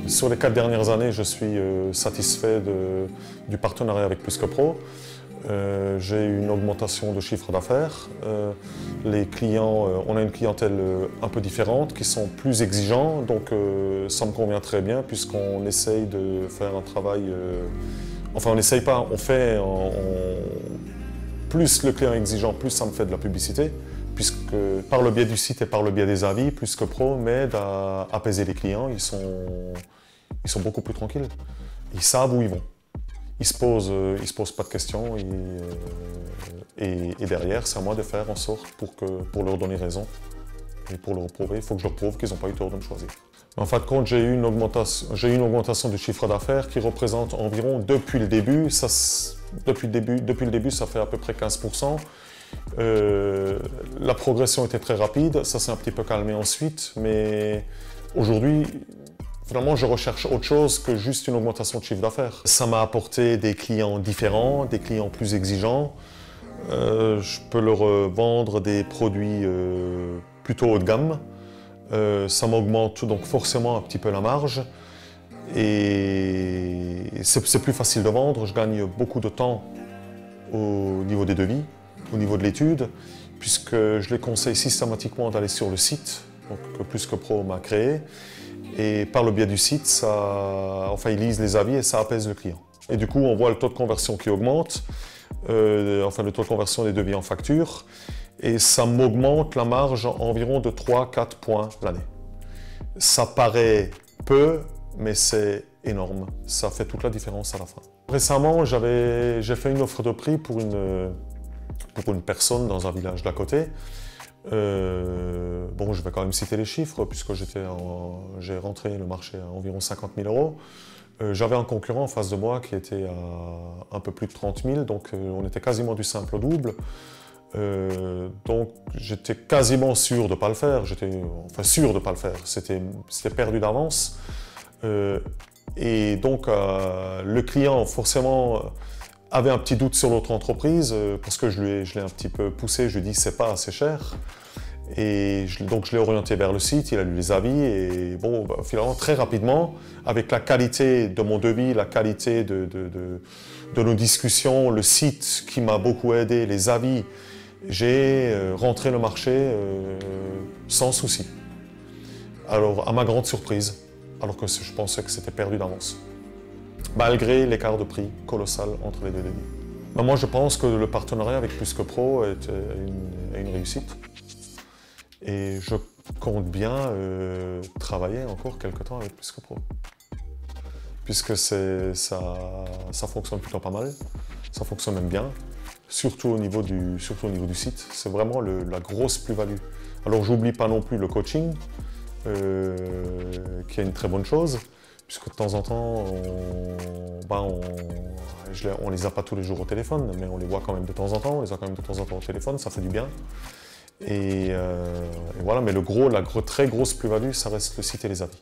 Sur les 4 dernières années, je suis satisfait du partenariat avec Plus que Pro. J'ai eu une augmentation de chiffre d'affaires. Les clients, on a une clientèle un peu différente, qui sont plus exigeants, donc ça me convient très bien puisqu'on essaye de faire un travail... enfin, on n'essaye pas, on fait... plus le client est exigeant, plus ça me fait de la publicité, puisque par le biais du site et par le biais des avis, Plus que Pro m'aide à apaiser les clients. Ils sont beaucoup plus tranquilles. Ils savent où ils vont. Ils se posent pas de questions et derrière, c'est à moi de faire en sorte pour leur donner raison et pour leur prouver. Il faut que je leur prouve qu'ils n'ont pas eu tort de me choisir. En fin de compte, j'ai eu une augmentation du chiffre d'affaires qui représente environ, depuis le début, ça fait à peu près 15%. La progression était très rapide, ça s'est un petit peu calmé ensuite, mais aujourd'hui, finalement, je recherche autre chose que juste une augmentation de chiffre d'affaires. Ça m'a apporté des clients différents, des clients plus exigeants. Je peux leur vendre des produits plutôt haut de gamme. Ça m'augmente donc forcément un petit peu la marge. Et c'est plus facile de vendre. Je gagne beaucoup de temps au niveau des devis, au niveau de l'étude, puisque je les conseille systématiquement d'aller sur le site donc, que Plus que Pro m'a créé. Et par le biais du site, ils lisent les avis et ça apaise le client. Et du coup, on voit le taux de conversion qui augmente, le taux de conversion des devis en facture, et ça m'augmente la marge environ de 3-4 points l'année. Ça paraît peu, mais c'est énorme. Ça fait toute la différence à la fin. Récemment, j'ai fait une offre de prix pour une personne dans un village d'à côté. Bon, je vais quand même citer les chiffres puisque j'ai rentré le marché à environ 50 000 €. J'avais un concurrent en face de moi qui était à un peu plus de 30 000, donc on était quasiment du simple au double. Donc j'étais quasiment sûr de ne pas le faire, sûr de ne pas le faire, c'était perdu d'avance. Et donc le client forcément avait un petit doute sur l'autre entreprise parce que je l'ai un petit peu poussé, je lui ai dit c'est pas assez cher. Et donc je l'ai orienté vers le site, il a lu les avis et bon, finalement très rapidement, avec la qualité de mon devis, la qualité de nos discussions, le site qui m'a beaucoup aidé, les avis, j'ai rentré le marché sans souci. Alors à ma grande surprise, alors que je pensais que c'était perdu d'avance. Malgré l'écart de prix colossal entre les deux devis. Moi, je pense que le partenariat avec Plus que Pro est une réussite. Et je compte bien travailler encore quelques temps avec Plus que Pro. Puisque ça fonctionne plutôt pas mal, ça fonctionne même bien, surtout au niveau du site. C'est vraiment la grosse plus-value. Alors, j'oublie pas non plus le coaching, qui est une très bonne chose. Puisque de temps en temps, on les a pas tous les jours au téléphone, mais on les voit quand même de temps en temps, on les a quand même de temps en temps au téléphone, ça fait du bien. Et voilà, mais la très grosse plus-value, ça reste le site et les avis.